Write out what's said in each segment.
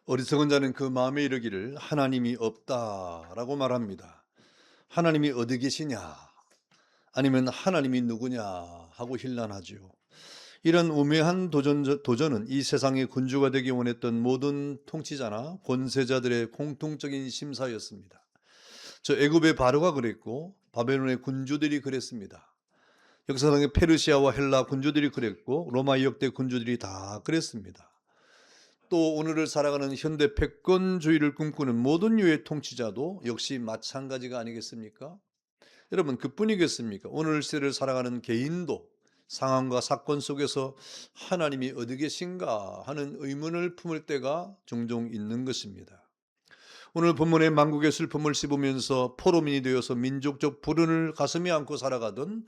어리석은 자는 그 마음에 이르기를 하나님이 없다라고 말합니다. 하나님이 어디 계시냐? 아니면 하나님이 누구냐? 하고 hir난하지요. 이런 우매한 도전은 이 세상의 군주가 되기 원했던 모든 통치자나 권세자들의 공통적인 심사였습니다. 저 애굽의 바로가 그랬고 바벨론의 군주들이 그랬습니다. 역사상의 페르시아와 헬라 군주들이 그랬고 로마 역대 군주들이 다 그랬습니다. 또 오늘을 살아가는 현대 패권주의를 꿈꾸는 모든 유의 통치자도 역시 마찬가지가 아니겠습니까? 여러분, 그뿐이겠습니까? 오늘 시대를 살아가는 개인도 상황과 사건 속에서 하나님이 어디 계신가 하는 의문을 품을 때가 종종 있는 것입니다. 오늘 본문의 만국의 슬픔을 씹으면서 포로민이 되어서 민족적 불운을 가슴에 안고 살아가던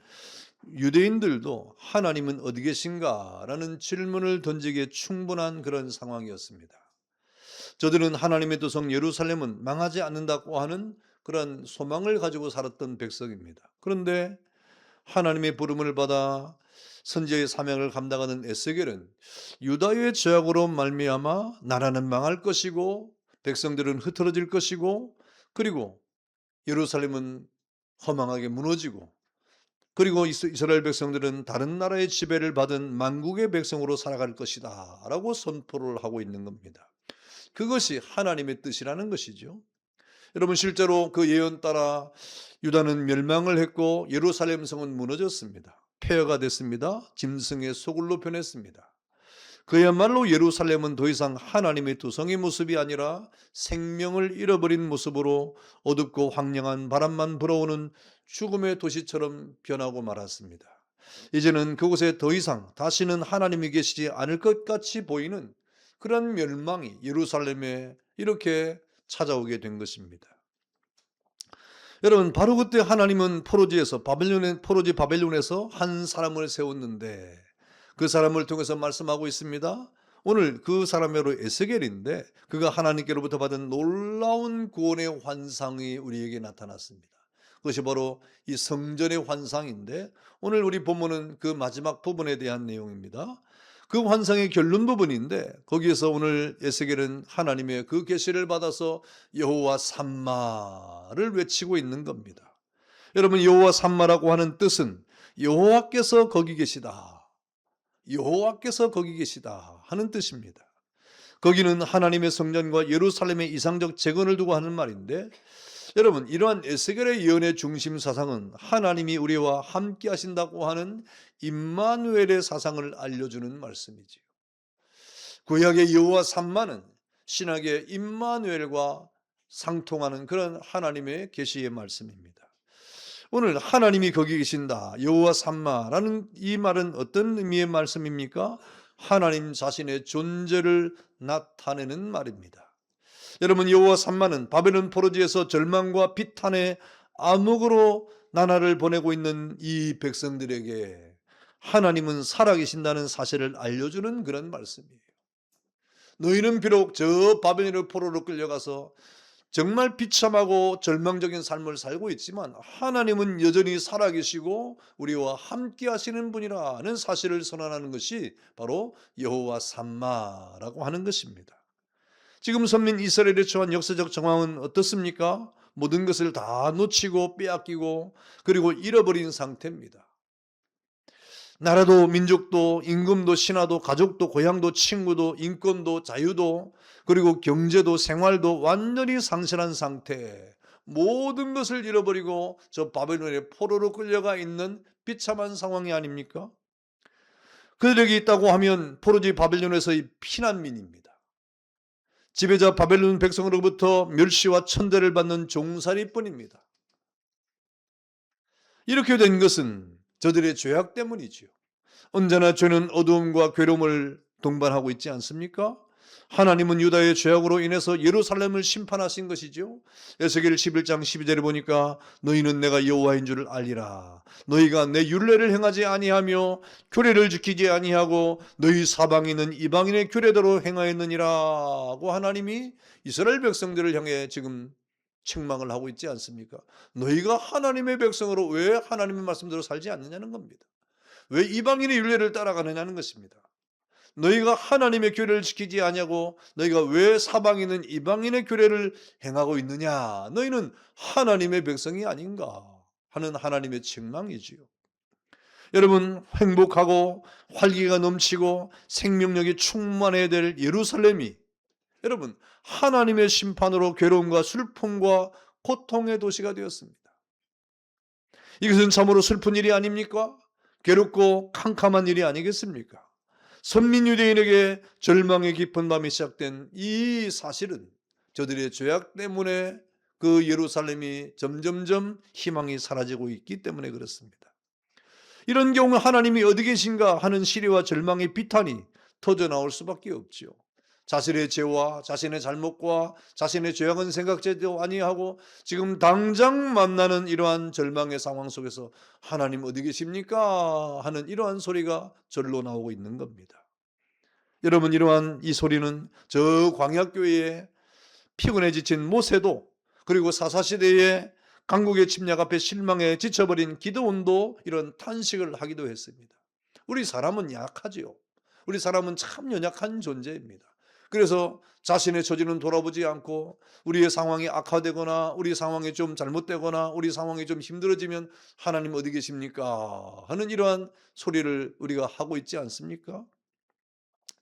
유대인들도 하나님은 어디 계신가 라는 질문을 던지기에 충분한 그런 상황이었습니다. 저들은 하나님의 도성 예루살렘은 망하지 않는다고 하는 그런 소망을 가지고 살았던 백성입니다. 그런데 하나님의 부름을 받아 선지자의 사명을 감당하는 에스겔은 유다의 죄악으로 말미암아 나라는 망할 것이고 백성들은 흩어질 것이고 그리고 예루살렘은 허망하게 무너지고 그리고 이스라엘 백성들은 다른 나라의 지배를 받은 만국의 백성으로 살아갈 것이다 라고 선포를 하고 있는 겁니다. 그것이 하나님의 뜻이라는 것이죠. 여러분, 실제로 그 예언 따라 유다는 멸망을 했고 예루살렘 성은 무너졌습니다. 폐허가 됐습니다. 짐승의 소굴로 변했습니다. 그야말로 예루살렘은 더 이상 하나님의 도성의 모습이 아니라 생명을 잃어버린 모습으로 어둡고 황량한 바람만 불어오는 죽음의 도시처럼 변하고 말았습니다. 이제는 그곳에 더 이상 다시는 하나님이 계시지 않을 것 같이 보이는 그런 멸망이 예루살렘에 이렇게 찾아오게 된 것입니다. 여러분, 바로 그때 하나님은 포로지 바벨론에서 한 사람을 세웠는데 그 사람을 통해서 말씀하고 있습니다. 오늘 그 사람이 바로 에스겔인데 그가 하나님께로부터 받은 놀라운 구원의 환상이 우리에게 나타났습니다. 그것이 바로 이 성전의 환상인데 오늘 우리 본문은 그 마지막 부분에 대한 내용입니다. 그 환상의 결론 부분인데 거기에서 오늘 에스겔은 하나님의 그 계시를 받아서 여호와 삼마를 외치고 있는 겁니다. 여러분, 여호와 삼마라고 하는 뜻은 여호와께서 거기 계시다, 여호와께서 거기 계시다 하는 뜻입니다. 거기는 하나님의 성전과 예루살렘의 이상적 재건을 두고 하는 말인데 여러분, 이러한 에스겔의 예언의 중심 사상은 하나님이 우리와 함께 하신다고 하는 임마누엘의 사상을 알려주는 말씀이지요. 구약의 여호와 삼마는 신약의 임마누엘과 상통하는 그런 하나님의 계시의 말씀입니다. 오늘 하나님이 거기 계신다, 여호와 삼마라는 이 말은 어떤 의미의 말씀입니까? 하나님 자신의 존재를 나타내는 말입니다. 여러분, 여호와 삼마는 바벨론 포로지에서 절망과 비탄의 암흑으로 나날을 보내고 있는 이 백성들에게 하나님은 살아계신다는 사실을 알려주는 그런 말씀이에요. 너희는 비록 저 바벨론의 포로로 끌려가서 정말 비참하고 절망적인 삶을 살고 있지만 하나님은 여전히 살아계시고 우리와 함께 하시는 분이라는 사실을 선언하는 것이 바로 여호와 삼마라고 하는 것입니다. 지금 선민 이스라엘에 처한 역사적 정황은 어떻습니까? 모든 것을 다 놓치고 빼앗기고 그리고 잃어버린 상태입니다. 나라도 민족도 임금도 신하도 가족도 고향도 친구도 인권도 자유도 그리고 경제도 생활도 완전히 상실한 상태, 모든 것을 잃어버리고 저 바벨론의 포로로 끌려가 있는 비참한 상황이 아닙니까? 그들에게 있다고 하면 포로지 바벨론에서의 피난민입니다. 지배자 바벨론 백성으로부터 멸시와 천대를 받는 종살이뿐입니다. 이렇게 된 것은 저들의 죄악 때문이지요. 언제나 죄는 어두움과 괴로움을 동반하고 있지 않습니까? 하나님은 유다의 죄악으로 인해서 예루살렘을 심판하신 것이죠. 에스겔 11장 12절에 보니까 너희는 내가 여호와인 줄을 알리라. 너희가 내 율례를 행하지 아니하며 규례를 지키지 아니하고 너희 사방에 있는 이방인의 규례대로 행하였느니라고 하나님이 이스라엘 백성들을 향해 지금 책망을 하고 있지 않습니까? 너희가 하나님의 백성으로 왜 하나님의 말씀대로 살지 않느냐는 겁니다. 왜 이방인의 율례를 따라가느냐는 것입니다. 너희가 하나님의 규례를 지키지 아니하고 너희가 왜 사방에 있는 이방인의 규례를 행하고 있느냐? 너희는 하나님의 백성이 아닌가? 하는 하나님의 책망이지요. 여러분, 행복하고 활기가 넘치고 생명력이 충만해야 될 예루살렘이 여러분 하나님의 심판으로 괴로움과 슬픔과 고통의 도시가 되었습니다. 이것은 참으로 슬픈 일이 아닙니까? 괴롭고 캄캄한 일이 아니겠습니까? 선민 유대인에게 절망의 깊은 밤이 시작된 이 사실은 저들의 죄악 때문에 그 예루살렘이 점점점 희망이 사라지고 있기 때문에 그렇습니다. 이런 경우 하나님이 어디 계신가 하는 시리와 절망의 비탄이 터져나올 수밖에 없지요. 자신의 죄와 자신의 잘못과 자신의 죄악은 생각지도 아니하고 지금 당장 만나는 이러한 절망의 상황 속에서 하나님 어디 계십니까? 하는 이러한 소리가 절로 나오고 있는 겁니다. 여러분, 이러한 이 소리는 저 광야교회에 피곤해 지친 모세도 그리고 사사시대에 강국의 침략 앞에 실망해 지쳐버린 기드온도 이런 탄식을 하기도 했습니다. 우리 사람은 약하지요. 우리 사람은 참 연약한 존재입니다. 그래서 자신의 처지는 돌아보지 않고 우리의 상황이 악화되거나 우리 상황이 좀 잘못되거나 우리 상황이 좀 힘들어지면 하나님 어디 계십니까? 하는 이러한 소리를 우리가 하고 있지 않습니까?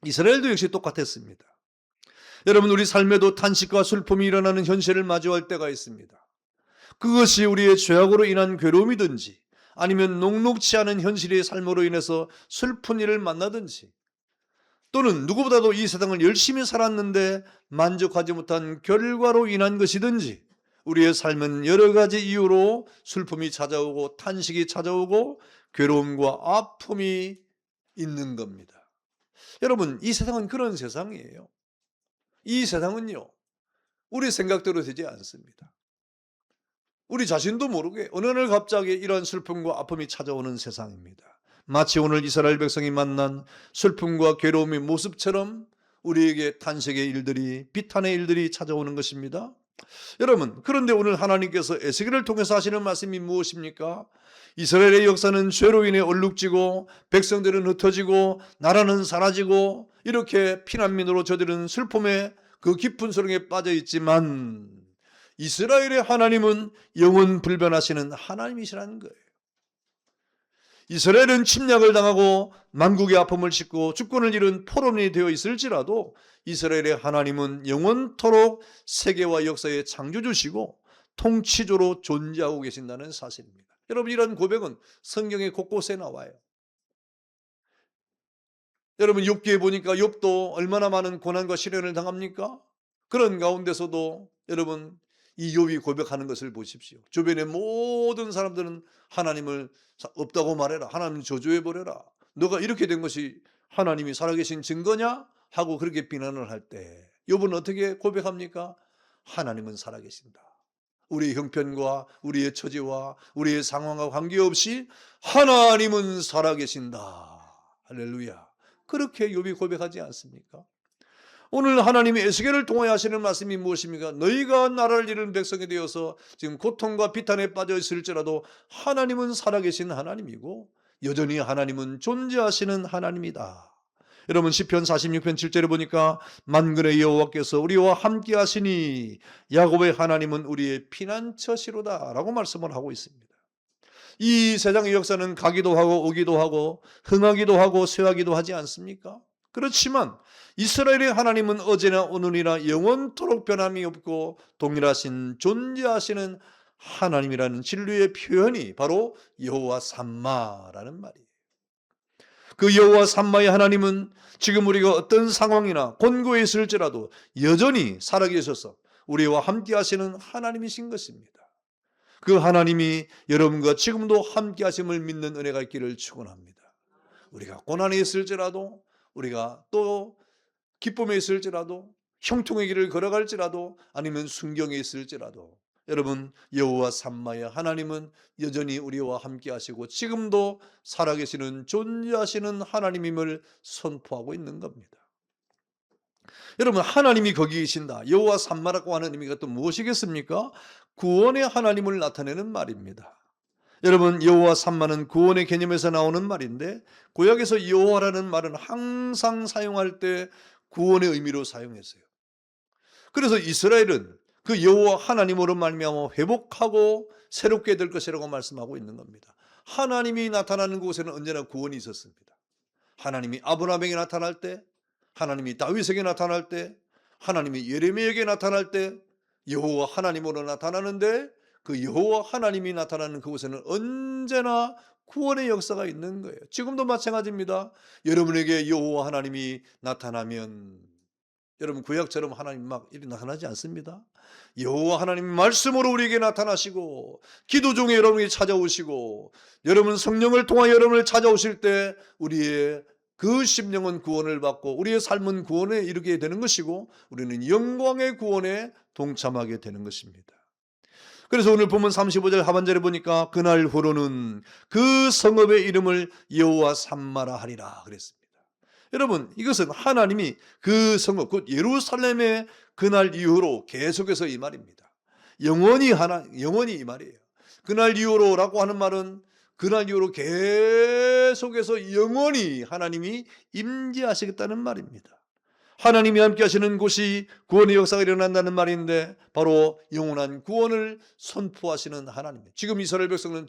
이스라엘도 역시 똑같았습니다. 여러분, 우리 삶에도 탄식과 슬픔이 일어나는 현실을 마주할 때가 있습니다. 그것이 우리의 죄악으로 인한 괴로움이든지 아니면 녹록치 않은 현실의 삶으로 인해서 슬픈 일을 만나든지 또는 누구보다도 이 세상을 열심히 살았는데 만족하지 못한 결과로 인한 것이든지 우리의 삶은 여러 가지 이유로 슬픔이 찾아오고 탄식이 찾아오고 괴로움과 아픔이 있는 겁니다. 여러분, 이 세상은 그런 세상이에요. 이 세상은요, 우리 생각대로 되지 않습니다. 우리 자신도 모르게 어느 날 갑자기 이런 슬픔과 아픔이 찾아오는 세상입니다. 마치 오늘 이스라엘 백성이 만난 슬픔과 괴로움의 모습처럼 우리에게 탄식의 일들이, 비탄의 일들이 찾아오는 것입니다. 여러분, 그런데 오늘 하나님께서 에스겔을 통해서 하시는 말씀이 무엇입니까? 이스라엘의 역사는 죄로 인해 얼룩지고 백성들은 흩어지고 나라는 사라지고 이렇게 피난민으로 저들은 슬픔의 그 깊은 소령에 빠져 있지만 이스라엘의 하나님은 영원 불변하시는 하나님이시라는 거예요. 이스라엘은 침략을 당하고 만국의 아픔을 싣고 주권을 잃은 포로민이 되어 있을지라도 이스라엘의 하나님은 영원토록 세계와 역사의 창조주시고 통치조로 존재하고 계신다는 사실입니다. 여러분, 이런 고백은 성경의 곳곳에 나와요. 여러분, 욥기에 보니까 욥도 얼마나 많은 고난과 시련을 당합니까? 그런 가운데서도 여러분 이 욥이 고백하는 것을 보십시오. 주변의 모든 사람들은 하나님을 없다고 말해라. 하나님 저주해버려라. 너가 이렇게 된 것이 하나님이 살아계신 증거냐? 하고 그렇게 비난을 할 때 욥은 어떻게 고백합니까? 하나님은 살아계신다. 우리의 형편과 우리의 처지와 우리의 상황과 관계없이 하나님은 살아계신다. 할렐루야. 그렇게 욥이 고백하지 않습니까? 오늘 하나님이 에스겔을 통하여 하시는 말씀이 무엇입니까? 너희가 나라를 잃은 백성이 되어서 지금 고통과 비탄에 빠져 있을지라도 하나님은 살아계신 하나님이고 여전히 하나님은 존재하시는 하나님이다. 여러분, 시편 46편 7절에 보니까 만군의 여호와께서 우리와 함께 하시니 야곱의 하나님은 우리의 피난처시로다 라고 말씀을 하고 있습니다. 이 세상의 역사는 가기도 하고 오기도 하고 흥하기도 하고 쇠하기도 하지 않습니까? 그렇지만 이스라엘의 하나님은 어제나 오늘이나 영원토록 변함이 없고 동일하신 존재하시는 하나님이라는 진리의 표현이 바로 여호와 삼마라는 말이에요. 그 여호와 삼마의 하나님은 지금 우리가 어떤 상황이나 곤고에 있을지라도 여전히 살아계셔서 우리와 함께 하시는 하나님이신 것입니다. 그 하나님이 여러분과 지금도 함께 하심을 믿는 은혜가 있기를 축원합니다. 우리가 고난에 있을지라도 우리가 또 기쁨에 있을지라도 형통의 길을 걸어갈지라도 아니면 순경에 있을지라도 여러분 여호와 삼마의 하나님은 여전히 우리와 함께 하시고 지금도 살아계시는 존재하시는 하나님임을 선포하고 있는 겁니다. 여러분, 하나님이 거기 계신다. 여호와 삼마라고 하는 의미가 또 무엇이겠습니까? 구원의 하나님을 나타내는 말입니다. 여러분, 여호와 삼마는 구원의 개념에서 나오는 말인데, 구약에서 여호와라는 말은 항상 사용할 때 구원의 의미로 사용했어요. 그래서 이스라엘은 그 여호와 하나님으로 말미암아 회복하고 새롭게 될 것이라고 말씀하고 있는 겁니다. 하나님이 나타나는 곳에는 언제나 구원이 있었습니다. 하나님이 아브라함에게 나타날 때, 하나님이 다윗에게 나타날 때, 하나님이 예레미야에게 나타날 때 여호와 하나님으로 나타나는데, 그 여호와 하나님이 나타나는 그곳에는 언제나 구원의 역사가 있는 거예요. 지금도 마찬가지입니다. 여러분에게 여호와 하나님이 나타나면, 여러분 구약처럼 하나님 막 이리 나타나지 않습니다. 여호와 하나님이 말씀으로 우리에게 나타나시고, 기도 중에 여러분이 찾아오시고, 여러분 성령을 통하여 여러분을 찾아오실 때 우리의 그 심령은 구원을 받고 우리의 삶은 구원에 이르게 되는 것이고, 우리는 영광의 구원에 동참하게 되는 것입니다. 그래서 오늘 본문 35절 하반절에 보니까 그날 후로는 그 성읍의 이름을 여호와 삼마라 하리라 그랬습니다. 여러분, 이것은 하나님이 그 성읍, 곧 예루살렘의 그날 이후로 계속해서 이 말입니다. 영원히 이 말이에요. 그날 이후로라고 하는 말은 그날 이후로 계속해서 영원히 하나님이 임재하시겠다는 말입니다. 하나님이 함께 하시는 곳이 구원의 역사가 일어난다는 말인데, 바로 영원한 구원을 선포하시는 하나님입니다. 지금 이스라엘 백성은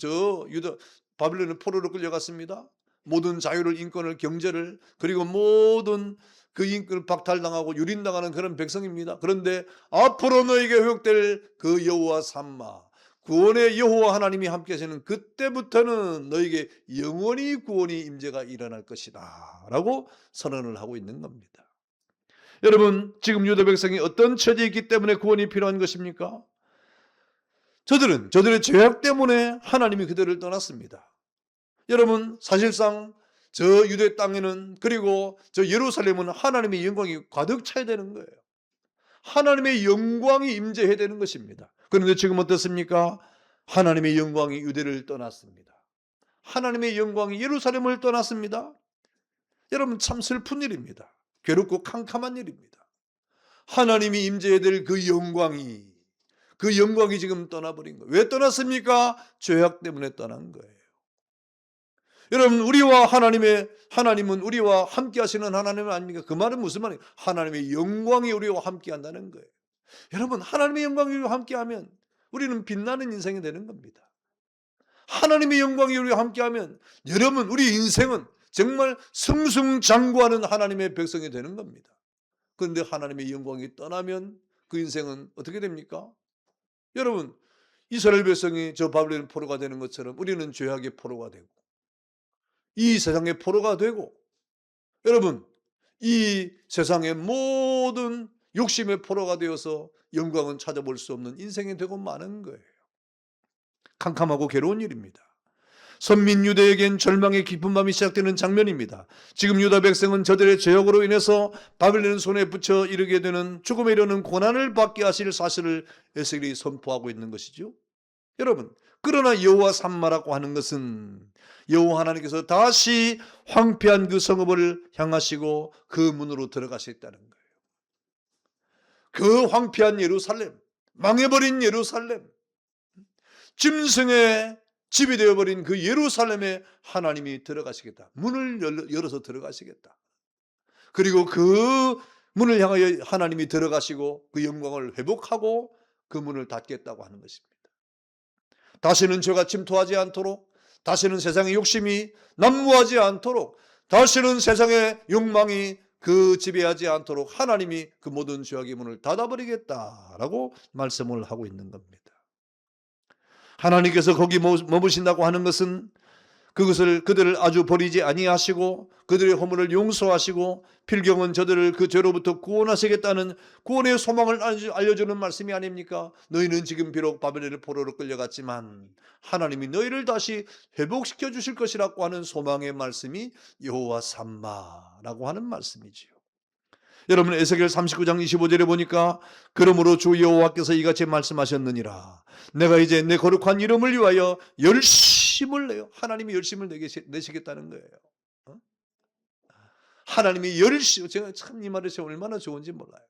바빌론의 포로로 끌려갔습니다. 모든 자유를, 인권을, 경제를, 그리고 모든 그 인권을 박탈당하고 유린당하는 그런 백성입니다. 그런데 앞으로 너에게 회복될 그 여호와 삼마, 구원의 여호와 하나님이 함께 하시는 그때부터는 너에게 영원히 구원이 임재가 일어날 것이다 라고 선언을 하고 있는 겁니다. 여러분, 지금 유다 백성이 어떤 처지에 있기 때문에 구원이 필요한 것입니까? 저들의 죄악 때문에 하나님이 그들을 떠났습니다. 여러분, 사실상 저 유대 땅에는, 그리고 저 예루살렘은 하나님의 영광이 가득 차야 되는 거예요. 하나님의 영광이 임재해야 되는 것입니다. 그런데 지금 어떻습니까? 하나님의 영광이 유대를 떠났습니다. 하나님의 영광이 예루살렘을 떠났습니다. 여러분, 참 슬픈 일입니다. 괴롭고 캄캄한 일입니다. 하나님이 임재해야 될 그 영광이 지금 떠나버린 거예요. 왜 떠났습니까? 죄악 때문에 떠난 거예요. 여러분, 하나님은 우리와 함께 하시는 하나님 아닙니까? 그 말은 무슨 말이에요? 하나님의 영광이 우리와 함께 한다는 거예요. 여러분, 하나님의 영광이 우리와 함께 하면 우리는 빛나는 인생이 되는 겁니다. 하나님의 영광이 우리와 함께 하면 여러분, 우리 인생은 정말 승승장구하는 하나님의 백성이 되는 겁니다. 그런데 하나님의 영광이 떠나면 그 인생은 어떻게 됩니까? 여러분, 이스라엘 백성이 저 바벨론 포로가 되는 것처럼 우리는 죄악의 포로가 되고, 이 세상의 포로가 되고, 여러분, 이 세상의 모든 욕심의 포로가 되어서 영광은 찾아볼 수 없는 인생이 되고 마는 거예요. 캄캄하고 괴로운 일입니다. 선민 유대에겐 절망의 깊은 밤이 시작되는 장면입니다. 지금 유다 백성은 저들의 죄악으로 인해서 바벨론 손에 붙여 이르게 되는 죽음에 이르는 고난을 받게 하실 사실을 에스겔이 선포하고 있는 것이죠. 여러분, 그러나 여호와 삼마라고 하는 것은 여호와 하나님께서 다시 황폐한 그 성읍을 향하시고 그 문으로 들어가셨다는 거예요. 그 황폐한 예루살렘, 망해버린 예루살렘, 짐승의 집이 되어버린 그 예루살렘에 하나님이 들어가시겠다. 문을 열어서 들어가시겠다. 그리고 그 문을 향하여 하나님이 들어가시고 그 영광을 회복하고 그 문을 닫겠다고 하는 것입니다. 다시는 죄가 침투하지 않도록, 다시는 세상의 욕심이 난무하지 않도록, 다시는 세상의 욕망이 그 지배하지 않도록 하나님이 그 모든 죄악의 문을 닫아버리겠다라고 말씀을 하고 있는 겁니다. 하나님께서 거기 머무신다고 하는 것은 그들을 아주 버리지 아니하시고 그들의 허물을 용서하시고 필경은 저들을 그 죄로부터 구원하시겠다는 구원의 소망을 알려주는 말씀이 아닙니까? 너희는 지금 비록 바벨론의 포로로 끌려갔지만 하나님이 너희를 다시 회복시켜 주실 것이라고 하는 소망의 말씀이 여호와 삼마라고 하는 말씀이지요. 여러분, 에스겔 39장 25절에 보니까 그러므로 주 여호와께서 이같이 말씀하셨느니라. 내가 이제 내 거룩한 이름을 위하여 열심을 내요. 하나님이 열심을 내시겠다는 거예요. 하나님이 제가 참 이 말이 얼마나 좋은지 몰라요.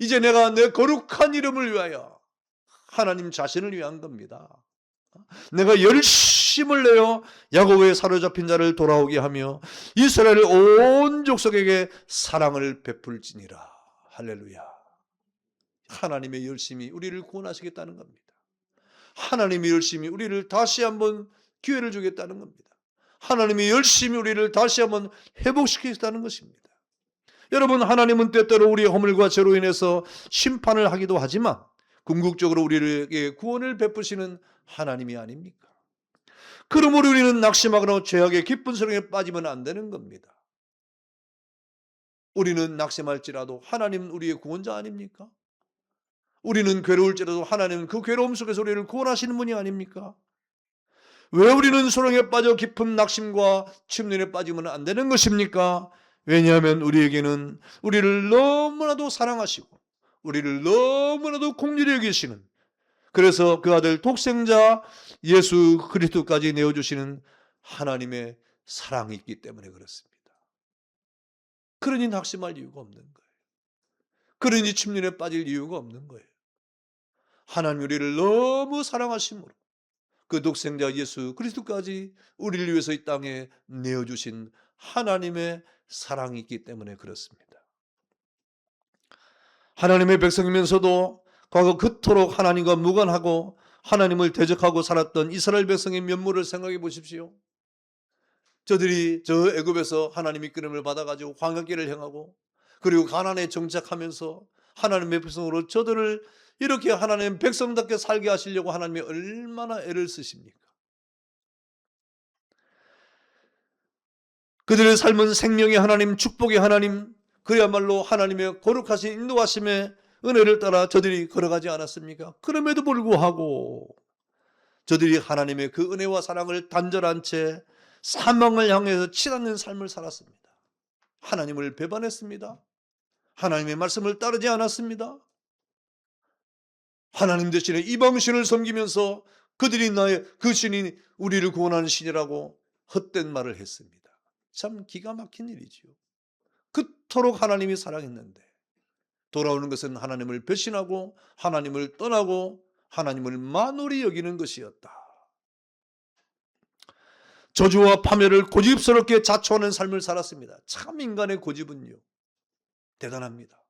이제 내가 내 거룩한 이름을 위하여, 하나님 자신을 위한 겁니다. 내가 열심을 내어 야곱의 사로잡힌 자를 돌아오게 하며 이스라엘 온 족속에게 사랑을 베풀지니라. 할렐루야. 하나님의 열심이 우리를 구원하시겠다는 겁니다. 하나님의 열심이 우리를 다시 한번 기회를 주겠다는 겁니다. 하나님의 열심이 우리를 다시 한번 회복시키겠다는 것입니다. 여러분, 하나님은 때때로 우리의 허물과 죄로 인해서 심판을 하기도 하지만 궁극적으로 우리에게 구원을 베푸시는 하나님이 아닙니까? 그러므로 우리는 낙심하거나 죄악의 깊은 수렁에 빠지면 안 되는 겁니다. 우리는 낙심할지라도 하나님은 우리의 구원자 아닙니까? 우리는 괴로울지라도 하나님은 그 괴로움 속에서 우리를 구원하시는 분이 아닙니까? 왜 우리는 수렁에 빠져 깊은 낙심과 침륜에 빠지면 안 되는 것입니까? 왜냐하면 우리에게는 우리를 너무나도 사랑하시고 우리를 너무나도 긍휼히 여기시는, 그래서 그 아들 독생자 예수 그리스도까지 내어주시는 하나님의 사랑이 있기 때문에 그렇습니다. 그러니 낙심할 이유가 없는 거예요. 그러니 침륜에 빠질 이유가 없는 거예요. 하나님 우리를 너무 사랑하심으로 그 독생자 예수 그리스도까지 우리를 위해서 이 땅에 내어주신 하나님의 사랑이 있기 때문에 그렇습니다. 하나님의 백성이면서도 과거 그토록 하나님과 무관하고 하나님을 대적하고 살았던 이스라엘 백성의 면모를 생각해 보십시오. 저들이 저 애굽에서 하나님의 이끌음을 받아가지고 광야길을 행하고 그리고 가나안에 정착하면서 하나님의 백성으로 저들을 이렇게 하나님 백성답게 살게 하시려고 하나님이 얼마나 애를 쓰십니까? 그들의 삶은 생명의 하나님, 축복의 하나님, 그야말로 하나님의 거룩하신 인도하심의 은혜를 따라 저들이 걸어가지 않았습니까? 그럼에도 불구하고 저들이 하나님의 그 은혜와 사랑을 단절한 채 사망을 향해서 치닫는 삶을 살았습니다. 하나님을 배반했습니다. 하나님의 말씀을 따르지 않았습니다. 하나님 대신에 이방신을 섬기면서 그들이 나의 그 신이 우리를 구원하는 신이라고 헛된 말을 했습니다. 참 기가 막힌 일이지요. 그토록 하나님이 사랑했는데 돌아오는 것은 하나님을 배신하고 하나님을 떠나고 하나님을 만홀히 여기는 것이었다. 저주와 파멸을 고집스럽게 자초하는 삶을 살았습니다. 참 인간의 고집은요 대단합니다.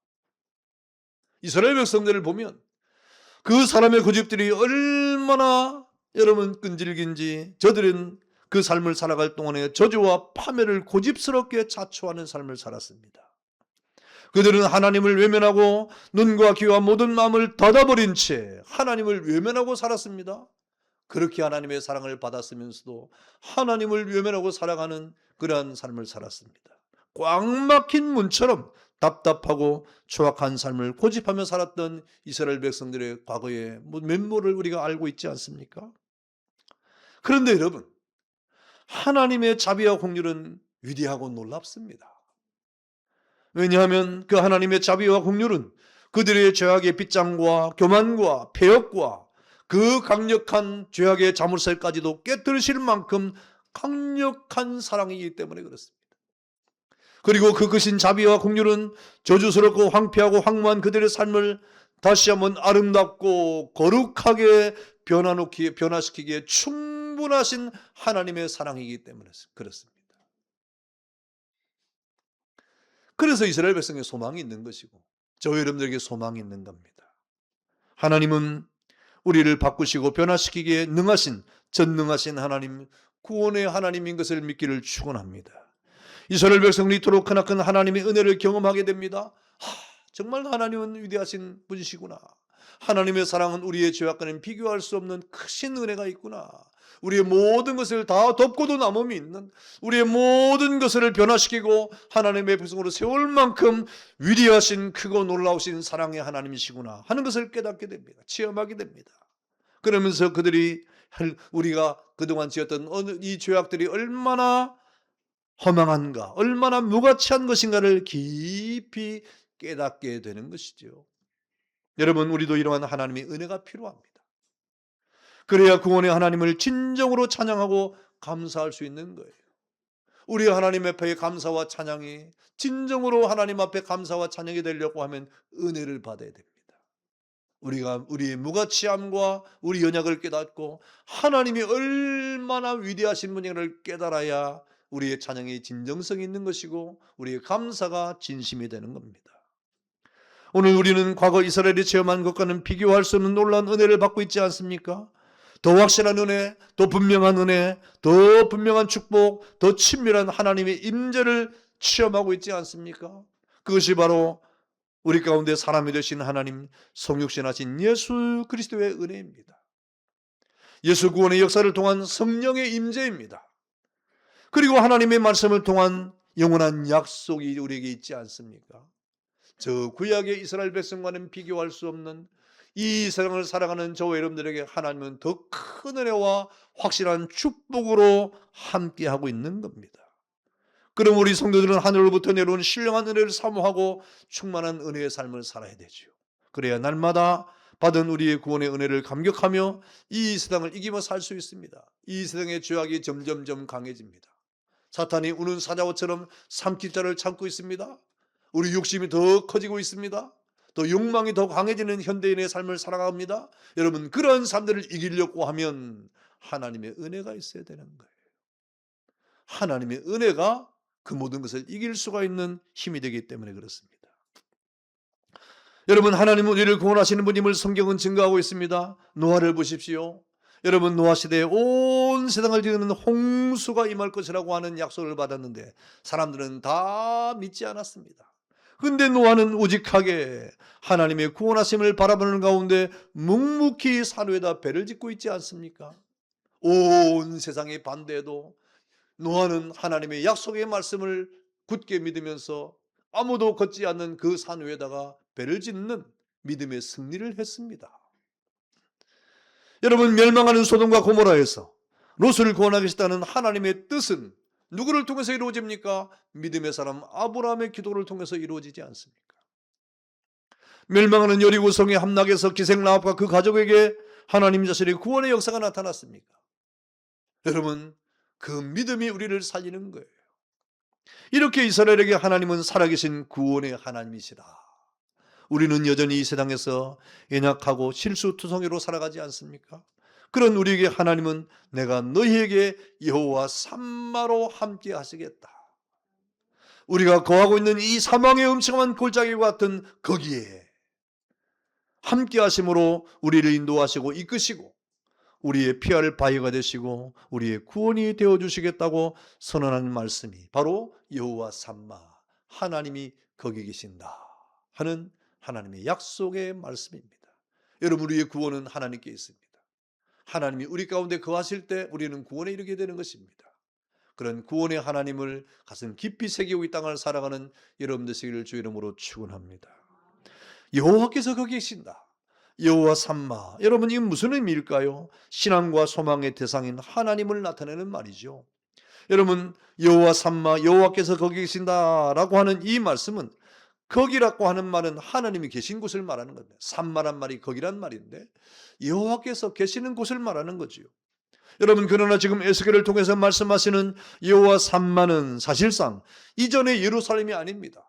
이스라엘 백성들을 보면 그 사람의 고집들이 얼마나 여러분 끈질긴지, 저들은 그 삶을 살아갈 동안에 저주와 파멸을 고집스럽게 자초하는 삶을 살았습니다. 그들은 하나님을 외면하고 눈과 귀와 모든 마음을 닫아버린 채 하나님을 외면하고 살았습니다. 그렇게 하나님의 사랑을 받았으면서도 하나님을 외면하고 살아가는 그러한 삶을 살았습니다. 꽉 막힌 문처럼 답답하고 추악한 삶을 고집하며 살았던 이스라엘 백성들의 과거의 면모를 우리가 알고 있지 않습니까? 그런데 여러분, 하나님의 자비와 긍휼은 위대하고 놀랍습니다. 왜냐하면 그 하나님의 자비와 긍휼은 그들의 죄악의 빗장과 교만과 패역과 그 강력한 죄악의 자물쇠까지도 깨뜨리실 만큼 강력한 사랑이기 때문에 그렇습니다. 그리고 그 크신 자비와 긍휼은 저주스럽고 황폐하고 황무한 그들의 삶을 다시 한번 아름답고 거룩하게 변화시키기에 충분하신 하나님의 사랑이기 때문에 그렇습니다. 그래서 이스라엘 백성에 소망이 있는 것이고 저희 여러분들에게 소망이 있는 겁니다. 하나님은 우리를 바꾸시고 변화시키기에 능하신, 전능하신 하나님, 구원의 하나님인 것을 믿기를 축원합니다. 이스라엘 백성이 이토록 크나큰 하나님의 은혜를 경험하게 됩니다. 정말 하나님은 위대하신 분이시구나. 하나님의 사랑은 우리의 죄악과는 비교할 수 없는 크신 은혜가 있구나. 우리의 모든 것을 다 덮고도 남음이 있는, 우리의 모든 것을 변화시키고 하나님의 백성으로 세울 만큼 위대하신 크고 놀라우신 사랑의 하나님이시구나 하는 것을 깨닫게 됩니다. 체험하게 됩니다. 그러면서 그들이 우리가 그동안 지었던 이 죄악들이 얼마나 허망한가, 얼마나 무가치한 것인가를 깊이 깨닫게 되는 것이죠. 여러분, 우리도 이러한 하나님의 은혜가 필요합니다. 그래야 구원의 하나님을 진정으로 찬양하고 감사할 수 있는 거예요. 우리 하나님 앞에 감사와 찬양이 진정으로 하나님 앞에 감사와 찬양이 되려고 하면 은혜를 받아야 됩니다. 우리가 우리의 무가치함과 우리 연약을 깨닫고 하나님이 얼마나 위대하신 분인가를 깨달아야 우리의 찬양이 진정성이 있는 것이고 우리의 감사가 진심이 되는 겁니다. 오늘 우리는 과거 이스라엘이 체험한 것과는 비교할 수 없는 놀라운 은혜를 받고 있지 않습니까? 더 확실한 은혜, 더 분명한 은혜, 더 분명한 축복, 더 친밀한 하나님의 임재를 체험하고 있지 않습니까? 그것이 바로 우리 가운데 사람이 되신 하나님, 성육신하신 예수 그리스도의 은혜입니다. 예수 구원의 역사를 통한 성령의 임재입니다. 그리고 하나님의 말씀을 통한 영원한 약속이 우리에게 있지 않습니까? 저 구약의 이스라엘 백성과는 비교할 수 없는 이 세상을 살아가는 저와 여러분들에게 하나님은 더 큰 은혜와 확실한 축복으로 함께하고 있는 겁니다. 그럼 우리 성도들은 하늘로부터 내려온 신령한 은혜를 사모하고 충만한 은혜의 삶을 살아야 되죠. 그래야 날마다 받은 우리의 구원의 은혜를 감격하며 이 세상을 이기며 살 수 있습니다. 이 세상의 죄악이 점점점 강해집니다. 사탄이 우는 사자처럼 삼킬 자를 참고 있습니다. 우리 욕심이 더 커지고 있습니다. 또 욕망이 더 강해지는 현대인의 삶을 살아갑니다. 여러분, 그런 삶들을 이기려고 하면 하나님의 은혜가 있어야 되는 거예요. 하나님의 은혜가 그 모든 것을 이길 수가 있는 힘이 되기 때문에 그렇습니다. 여러분, 하나님은 우리를 구원하시는 분임을 성경은 증거하고 있습니다. 노아를 보십시오. 여러분, 노아 시대에 온 세상을 지르는 홍수가 임할 것이라고 하는 약속을 받았는데 사람들은 다 믿지 않았습니다. 근데 노아는 우직하게 하나님의 구원하심을 바라보는 가운데 묵묵히 산 위에다 배를 짓고 있지 않습니까? 온 세상의 반대에도 노아는 하나님의 약속의 말씀을 굳게 믿으면서 아무도 걷지 않는 그 산 위에다가 배를 짓는 믿음의 승리를 했습니다. 여러분, 멸망하는 소돔과 고모라에서 롯을 구원하겠다는 하나님의 뜻은 누구를 통해서 이루어집니까? 믿음의 사람 아브라함의 기도를 통해서 이루어지지 않습니까? 멸망하는 여리고성의 함락에서 기생 라합과 그 가족에게 하나님 자신의 구원의 역사가 나타났습니까? 여러분, 그 믿음이 우리를 살리는 거예요. 이렇게 이스라엘에게 하나님은 살아계신 구원의 하나님이시다. 우리는 여전히 이 세상에서 연약하고 실수투성이로 살아가지 않습니까? 그런 우리에게 하나님은 내가 너희에게 여호와 삼마로 함께 하시겠다. 우리가 거하고 있는 이 사망의 음침한 골짜기와 같은 거기에 함께 하심으로 우리를 인도하시고 이끄시고 우리의 피할 바위가 되시고 우리의 구원이 되어주시겠다고 선언하는 말씀이 바로 여호와 삼마, 하나님이 거기 계신다 하는 하나님의 약속의 말씀입니다. 여러분, 우리의 구원은 하나님께 있습니다. 하나님이 우리 가운데 거하실 때 우리는 구원에 이르게 되는 것입니다. 그런 구원의 하나님을 가슴 깊이 새기고 이 땅을 살아가는 여러분 되시기를 주 이름으로 축원합니다. 여호와께서 거기 계신다. 여호와 삼마. 여러분, 이게 무슨 의미일까요? 신앙과 소망의 대상인 하나님을 나타내는 말이죠. 여러분, 여호와 삼마, 여호와께서 거기 계신다라고 하는 이 말씀은 거기라고 하는 말은 하나님이 계신 곳을 말하는 겁니다. 삼마란 말이 거기란 말인데 여호와께서 계시는 곳을 말하는 거지요. 여러분, 그러나 지금 에스겔을 통해서 말씀하시는 여호와 삼마는 사실상 이전의 예루살렘이 아닙니다.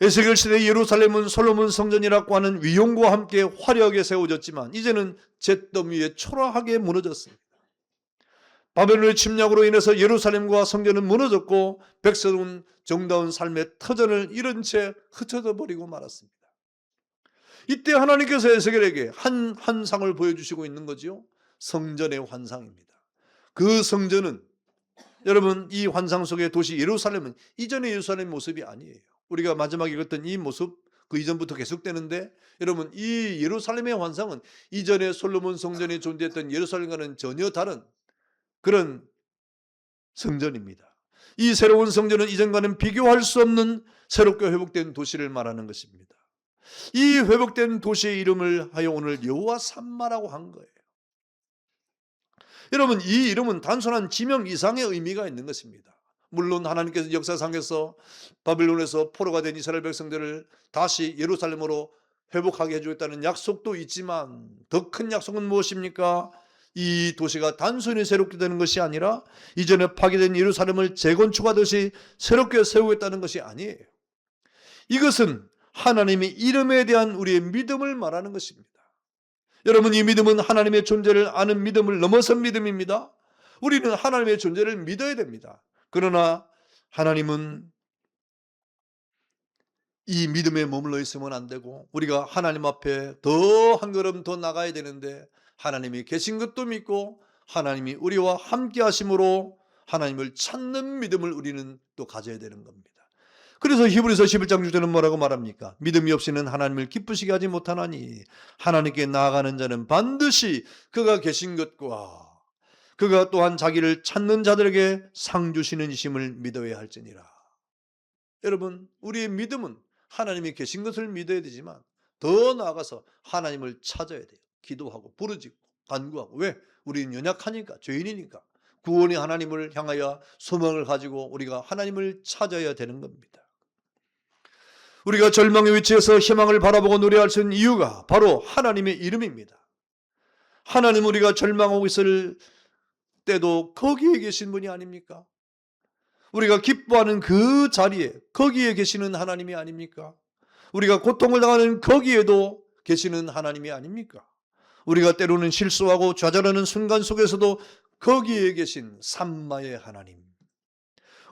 에스겔 시대 예루살렘은 솔로몬 성전이라고 하는 위용과 함께 화려하게 세워졌지만 이제는 잿더미 위에 초라하게 무너졌습니다. 바벨론의 침략으로 인해서 예루살렘과 성전은 무너졌고 백성은 정다운 삶의 터전을 잃은 채 흩어져 버리고 말았습니다. 이때 하나님께서 에스겔에게 한 환상을 보여주시고 있는 거죠. 성전의 환상입니다. 그 성전은 여러분, 이 환상 속의 도시 예루살렘은 이전의 예루살렘 모습이 아니에요. 우리가 마지막에 읽었던 이 모습 그 이전부터 계속되는데 여러분, 이 예루살렘의 환상은 이전에 솔로몬 성전이 존재했던 예루살렘과는 전혀 다른 그런 성전입니다. 이 새로운 성전은 이전과는 비교할 수 없는 새롭게 회복된 도시를 말하는 것입니다. 이 회복된 도시의 이름을 하여 오늘 여호와 삼마라고 한 거예요. 여러분, 이 이름은 단순한 지명 이상의 의미가 있는 것입니다. 물론 하나님께서 역사상에서 바벨론에서 포로가 된 이스라엘 백성들을 다시 예루살렘으로 회복하게 해주겠다는 약속도 있지만 더 큰 약속은 무엇입니까? 이 도시가 단순히 새롭게 되는 것이 아니라 이전에 파괴된 예루살렘을 재건축하듯이 새롭게 세우겠다는 것이 아니에요. 이것은 하나님의 이름에 대한 우리의 믿음을 말하는 것입니다. 여러분, 이 믿음은 하나님의 존재를 아는 믿음을 넘어선 믿음입니다. 우리는 하나님의 존재를 믿어야 됩니다. 그러나 하나님은 이 믿음에 머물러 있으면 안 되고 우리가 하나님 앞에 더 한 걸음 더 나가야 되는데, 하나님이 계신 것도 믿고 하나님이 우리와 함께 하심으로 하나님을 찾는 믿음을 우리는 또 가져야 되는 겁니다. 그래서 히브리서 11장 6절은 뭐라고 말합니까? 믿음이 없이는 하나님을 기쁘시게 하지 못하나니 하나님께 나아가는 자는 반드시 그가 계신 것과 그가 또한 자기를 찾는 자들에게 상 주시는 이심을 믿어야 할지니라. 여러분, 우리의 믿음은 하나님이 계신 것을 믿어야 되지만 더 나아가서 하나님을 찾아야 돼요. 기도하고 부르짖고 간구하고. 왜? 우리는 연약하니까, 죄인이니까. 구원의 하나님을 향하여 소망을 가지고 우리가 하나님을 찾아야 되는 겁니다. 우리가 절망의 위치에서 희망을 바라보고 노래할 수 있는 이유가 바로 하나님의 이름입니다. 하나님, 우리가 절망하고 있을 때도 거기에 계신 분이 아닙니까? 우리가 기뻐하는 그 자리에 거기에 계시는 하나님이 아닙니까? 우리가 고통을 당하는 거기에도 계시는 하나님이 아닙니까? 우리가 때로는 실수하고 좌절하는 순간 속에서도 거기에 계신 삼마의 하나님.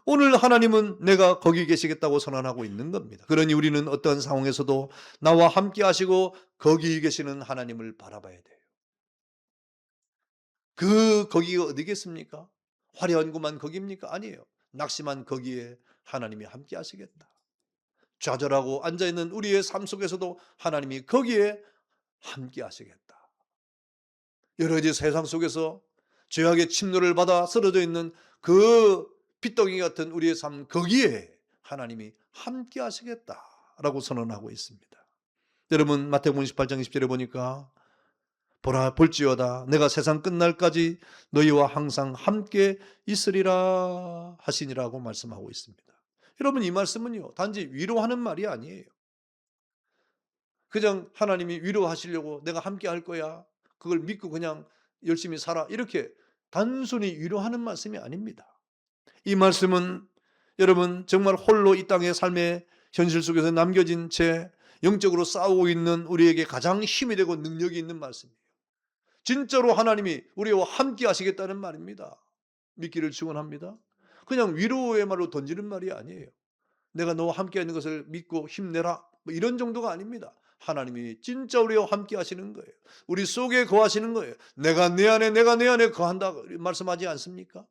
오늘 하나님은 내가 거기 계시겠다고 선언하고 있는 겁니다. 그러니 우리는 어떤 상황에서도 나와 함께 하시고 거기 계시는 하나님을 바라봐야 돼요. 거기가 어디겠습니까? 화려한 곳만 거기입니까? 아니에요. 낙심한 거기에 하나님이 함께 하시겠다. 좌절하고 앉아있는 우리의 삶 속에서도 하나님이 거기에 함께 하시겠다. 여러 가지 세상 속에서 죄악의 침노를 받아 쓰러져 있는 그 핏덩이 같은 우리의 삶, 거기에 하나님이 함께 하시겠다라고 선언하고 있습니다. 여러분, 마태복음 18장 20절에 보니까 보라, 볼지어다 내가 세상 끝날까지 너희와 항상 함께 있으리라 하시니라고 말씀하고 있습니다. 여러분, 이 말씀은요, 단지 위로하는 말이 아니에요. 그냥 하나님이 위로하시려고 내가 함께 할 거야, 그걸 믿고 그냥 열심히 살아, 이렇게 단순히 위로하는 말씀이 아닙니다. 이 말씀은 여러분, 정말 홀로 이 땅의 삶의 현실 속에서 남겨진 채 영적으로 싸우고 있는 우리에게 가장 힘이 되고 능력이 있는 말씀이에요. 진짜로 하나님이 우리와 함께 하시겠다는 말입니다. 믿기를 축원합니다. 그냥 위로의 말로 던지는 말이 아니에요. 내가 너와 함께 하는 것을 믿고 힘내라, 뭐 이런 정도가 아닙니다. 하나님이 진짜 우리와 함께 하시는 거예요. 우리 속에 거하시는 거예요. 내가 내 안에 거한다 말씀하지 않습니까?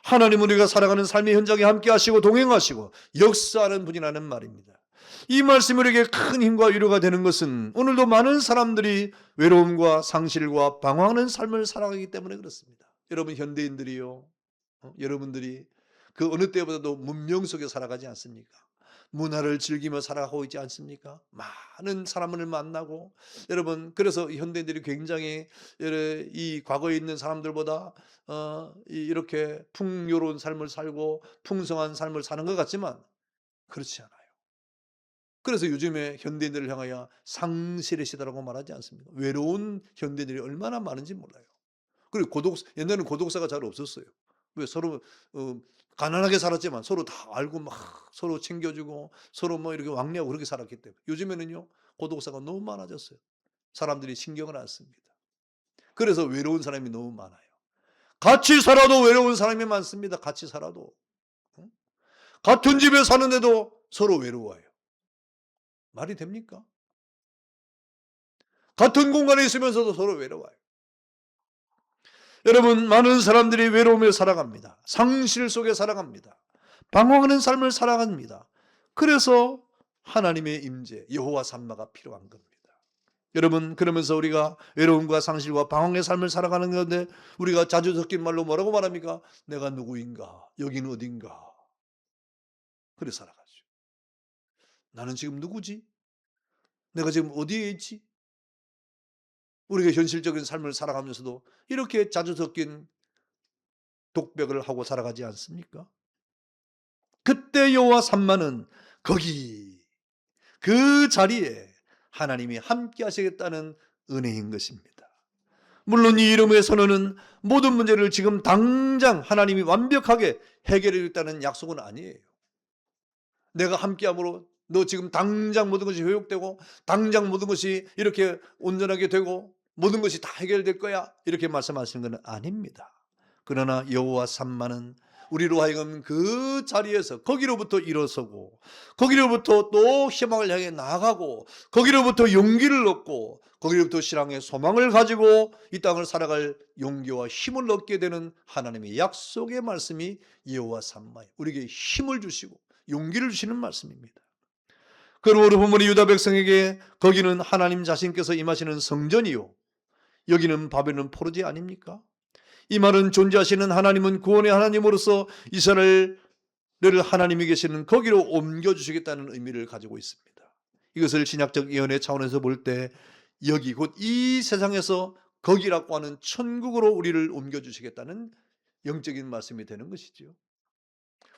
하나님은 우리가 살아가는 삶의 현장에 함께 하시고 동행하시고 역사하는 분이라는 말입니다. 이 말씀이 우리에게 큰 힘과 위로가 되는 것은 오늘도 많은 사람들이 외로움과 상실과 방황하는 삶을 살아가기 때문에 그렇습니다. 여러분, 현대인들이요, 여러분들이 그 어느 때보다도 문명 속에 살아가지 않습니까? 문화를 즐기며 살아가고 있지 않습니까? 많은 사람을 만나고, 여러분, 그래서 현대인들이 굉장히 이 과거에 있는 사람들보다 이렇게 풍요로운 삶을 살고 풍성한 삶을 사는 것 같지만 그렇지 않아요. 그래서 요즘에 현대인들을 향하여 상실의 시대라고 말하지 않습니까? 외로운 현대인들이 얼마나 많은지 몰라요. 그리고 옛날에는 고독사가 잘 없었어요. 왜? 서로 가난하게 살았지만 서로 다 알고 막 서로 챙겨주고 서로 뭐 이렇게 왕래하고 그렇게 살았기 때문에. 요즘에는요, 고독사가 너무 많아졌어요. 사람들이 신경을 안 씁니다. 그래서 외로운 사람이 너무 많아요. 같이 살아도 외로운 사람이 많습니다. 같이 살아도. 같은 집에 사는데도 서로 외로워요. 말이 됩니까? 같은 공간에 있으면서도 서로 외로워요. 여러분, 많은 사람들이 외로움에 살아갑니다. 상실 속에 살아갑니다. 방황하는 삶을 살아갑니다. 그래서 하나님의 임재, 여호와 삼마가 필요한 겁니다. 여러분, 그러면서 우리가 외로움과 상실과 방황의 삶을 살아가는 건데 우리가 자주 섞인 말로 뭐라고 말합니까? 내가 누구인가? 여기는 어딘가? 그래 살아가죠. 나는 지금 누구지? 내가 지금 어디에 있지? 우리가 현실적인 삶을 살아가면서도 이렇게 자주 섞인 독백을 하고 살아가지 않습니까? 그때 여호와 삼마는 거기 그 자리에 하나님이 함께 하시겠다는 은혜인 것입니다. 물론 이 이름의 선언은 모든 문제를 지금 당장 하나님이 완벽하게 해결해 주겠다는 약속은 아니에요. 내가 함께함으로 너 지금 당장 모든 것이 회복되고 당장 모든 것이 이렇게 온전하게 되고 모든 것이 다 해결될 거야, 이렇게 말씀하시는 것은 아닙니다. 그러나 여호와 삼마는 우리로 하여금 그 자리에서 거기로부터 일어서고 거기로부터 또 희망을 향해 나아가고 거기로부터 용기를 얻고 거기로부터 신앙의 소망을 가지고 이 땅을 살아갈 용기와 힘을 얻게 되는 하나님의 약속의 말씀이 여호와 삼마에 우리에게 힘을 주시고 용기를 주시는 말씀입니다. 그러므로 본문의 유다 백성에게 거기는 하나님 자신께서 임하시는 성전이요 여기는 바벨론 포로지 아닙니까? 이 말은 존재하시는 하나님은 구원의 하나님으로서 이스라엘을 하나님이 계시는 거기로 옮겨주시겠다는 의미를 가지고 있습니다. 이것을 신약적 예언의 차원에서 볼 때 여기 곧 이 세상에서 거기라고 하는 천국으로 우리를 옮겨주시겠다는 영적인 말씀이 되는 것이죠.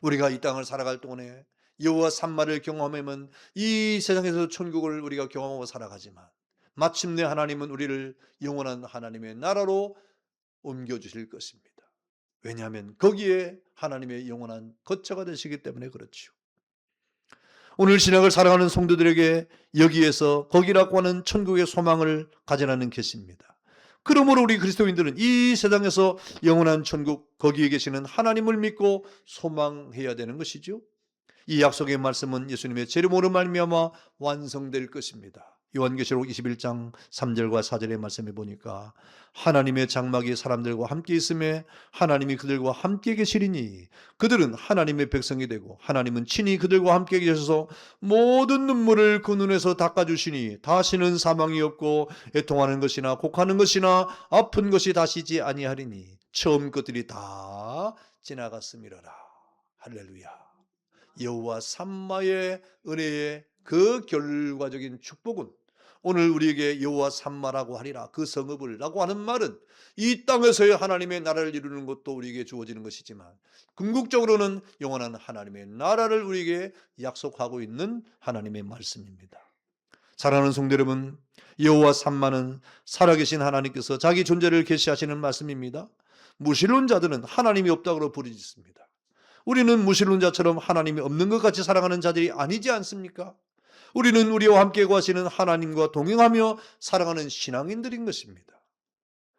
우리가 이 땅을 살아갈 동안에 여호와 삼마를 경험하면 이 세상에서 천국을 우리가 경험하고 살아가지만 마침내 하나님은 우리를 영원한 하나님의 나라로 옮겨주실 것입니다. 왜냐하면 거기에 하나님의 영원한 거처가 되시기 때문에 그렇죠. 오늘 신약을 살아가는 성도들에게 여기에서 거기라고 하는 천국의 소망을 가져라는 것입니다. 그러므로 우리 그리스도인들은 이 세상에서 영원한 천국 거기에 계시는 하나님을 믿고 소망해야 되는 것이죠. 이 약속의 말씀은 예수님의 재림으로 말미암아 완성될 것입니다. 요한계시록 21장 3절과 4절의 말씀에 보니까 하나님의 장막이 사람들과 함께 있음에 하나님이 그들과 함께 계시리니 그들은 하나님의 백성이 되고 하나님은 친히 그들과 함께 계셔서 모든 눈물을 그 눈에서 닦아주시니 다시는 사망이 없고 애통하는 것이나 곡하는 것이나 아픈 것이 다시지 아니하리니 처음 것들이 다 지나갔음이로라. 할렐루야. 여호와 삼마의 은혜의 그 결과적인 축복은 오늘 우리에게 여호와 삼마라고 하리라, 그 성읍을 라고 하는 말은 이 땅에서의 하나님의 나라를 이루는 것도 우리에게 주어지는 것이지만 궁극적으로는 영원한 하나님의 나라를 우리에게 약속하고 있는 하나님의 말씀입니다. 사랑하는 성도 여러분, 여호와 삼마는 살아계신 하나님께서 자기 존재를 계시하시는 말씀입니다. 무신론자들은 하나님이 없다고 부르짖습니다. 우리는 무신론자처럼 하나님이 없는 것 같이 살아가는 자들이 아니지 않습니까? 우리는 우리와 함께 거하시는 하나님과 동행하며 살아가는 신앙인들인 것입니다.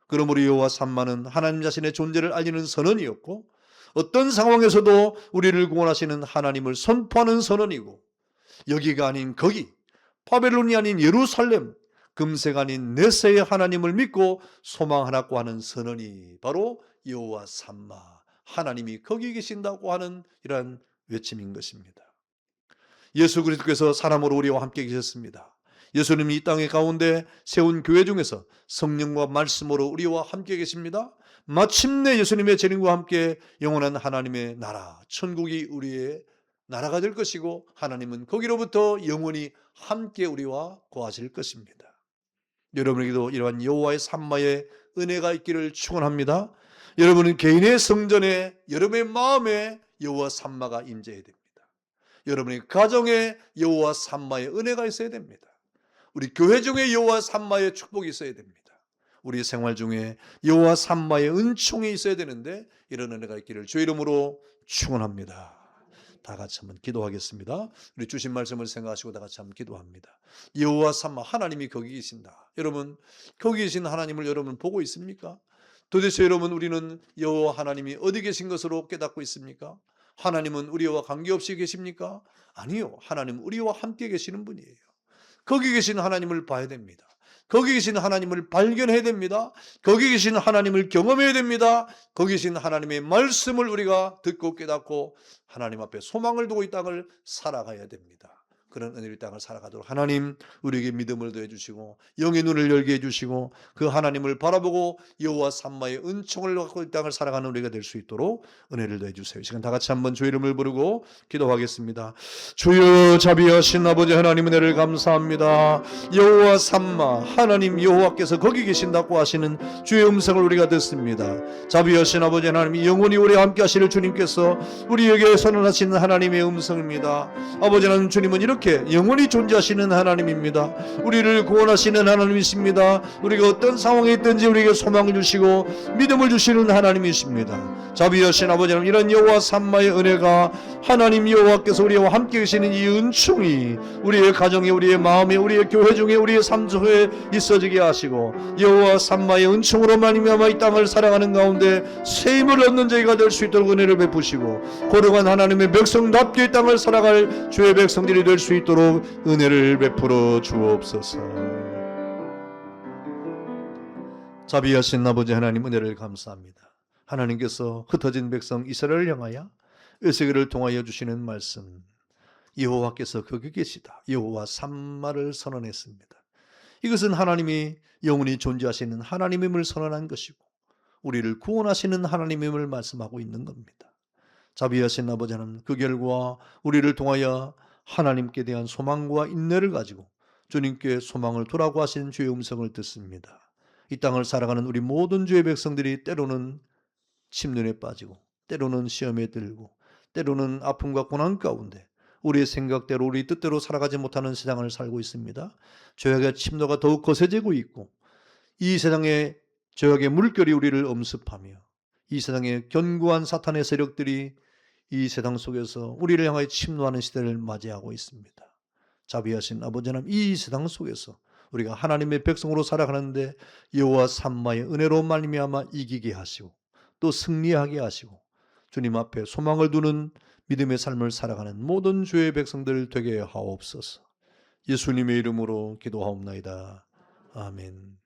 그러므로 여호와 삼마는 하나님 자신의 존재를 알리는 선언이었고 어떤 상황에서도 우리를 구원하시는 하나님을 선포하는 선언이고 여기가 아닌 거기, 바벨론이 아닌 예루살렘, 금세가 아닌 네세의 하나님을 믿고 소망하라고 하는 선언이 바로 여호와 삼마, 하나님이 거기 계신다고 하는 이러한 외침인 것입니다. 예수 그리스도께서 사람으로 우리와 함께 계셨습니다. 예수님이 이 땅의 가운데 세운 교회 중에서 성령과 말씀으로 우리와 함께 계십니다. 마침내 예수님의 재림과 함께 영원한 하나님의 나라, 천국이 우리의 나라가 될 것이고 하나님은 거기로부터 영원히 함께 우리와 거하실 것입니다. 여러분에게도 이러한 여호와의 삼마의 은혜가 있기를 축원합니다. 여러분은 개인의 성전에 여러분의 마음에 여호와 삼마가 임재해야 됩니다. 여러분의 가정에 여호와 삼마의 은혜가 있어야 됩니다. 우리 교회 중에 여호와 삼마의 축복이 있어야 됩니다. 우리 생활 중에 여호와 삼마의 은총이 있어야 되는데 이런 은혜가 있기를 주의 이름으로 축원합니다. 다 같이 한번 기도하겠습니다. 우리 주신 말씀을 생각하시고 다 같이 한번 기도합니다. 여호와 삼마, 하나님이 거기 계신다. 여러분, 거기 계신 하나님을 여러분 보고 있습니까? 도대체 여러분, 우리는 여호와 하나님이 어디 계신 것으로 깨닫고 있습니까? 하나님은 우리와 관계없이 계십니까? 아니요. 하나님은 우리와 함께 계시는 분이에요. 거기 계신 하나님을 봐야 됩니다. 거기 계신 하나님을 발견해야 됩니다. 거기 계신 하나님을 경험해야 됩니다. 거기 계신 하나님의 말씀을 우리가 듣고 깨닫고 하나님 앞에 소망을 두고 이 땅을 살아가야 됩니다. 그런 은혜의 땅을 살아가도록 하나님 우리에게 믿음을 더해 주시고 영의 눈을 열게 해 주시고 그 하나님을 바라보고 여호와 삼마의 은총을 갖고 이 땅을 살아가는 우리가 될 수 있도록 은혜를 더해 주세요. 이 시간 다 같이 한번 주의 이름을 부르고 기도하겠습니다. 주여, 자비하신 아버지 하나님, 은혜를 감사합니다. 여호와 삼마, 하나님 여호와께서 거기 계신다고 하시는 주의 음성을 우리가 듣습니다. 자비하신 아버지 하나님, 영원히 우리와 함께 하시는 주님께서 우리에게 선언하시는 하나님의 음성입니다. 아버지 하나님, 주님은 이렇게 이렇게 영원히 존재하시는 하나님입니다. 우리를 구원하시는 하나님이십니다. 우리가 어떤 상황에 있든지 우리에게 소망을 주시고 믿음을 주시는 하나님이십니다. 자비하신 아버지 하나님, 이런 여호와 삼마의 은혜가 하나님 여호와께서 우리와 함께 계시는 이 은총이 우리의 가정에, 우리의 마음에, 우리의 교회 중에, 우리의 삶 속에 있어지게 하시고 여호와 삼마의 은총으로 말미암아 이 땅을 살아가는 가운데 새 힘을 얻는 저희가 될 수 있도록 은혜를 베푸시고 거룩한 하나님의 백성답게 이 땅을 살아갈 주의 백성들이 될 수 있도록 은혜를 베풀어 주옵소서. 자비하신 아버지 하나님, 은혜를 감사합니다. 하나님께서 흩어진 백성 이스라엘을 향하여 에스겔을 통하여 주시는 말씀, 여호와께서 거기 계시다, 여호와 삼마를 선언했습니다. 이것은 하나님이 영원히 존재하시는 하나님임을 선언한 것이고 우리를 구원하시는 하나님임을 말씀하고 있는 겁니다. 자비하신 아버지 하나님, 그 결과 우리를 통하여 하나님께 대한 소망과 인내를 가지고 주님께 소망을 두라고 하신 주의 음성을 듣습니다. 이 땅을 살아가는 우리 모든 주의 백성들이 때로는 침륜에 빠지고 때로는 시험에 들고 때로는 아픔과 고난 가운데 우리의 생각대로 우리 뜻대로 살아가지 못하는 세상을 살고 있습니다. 죄악의 침노가 더욱 거세지고 있고 이 세상의 죄악의 물결이 우리를 엄습하며 이 세상의 견고한 사탄의 세력들이 이 세상 속에서 우리를 향하여 침노하는 시대를 맞이하고 있습니다. 자비하신 아버지 하나님, 이 세상 속에서 우리가 하나님의 백성으로 살아가는데 여호와 삼마의 은혜로 말미암아 이기게 하시고 또 승리하게 하시고 주님 앞에 소망을 두는 믿음의 삶을 살아가는 모든 주의 백성들 되게 하옵소서. 예수님의 이름으로 기도하옵나이다. 아멘.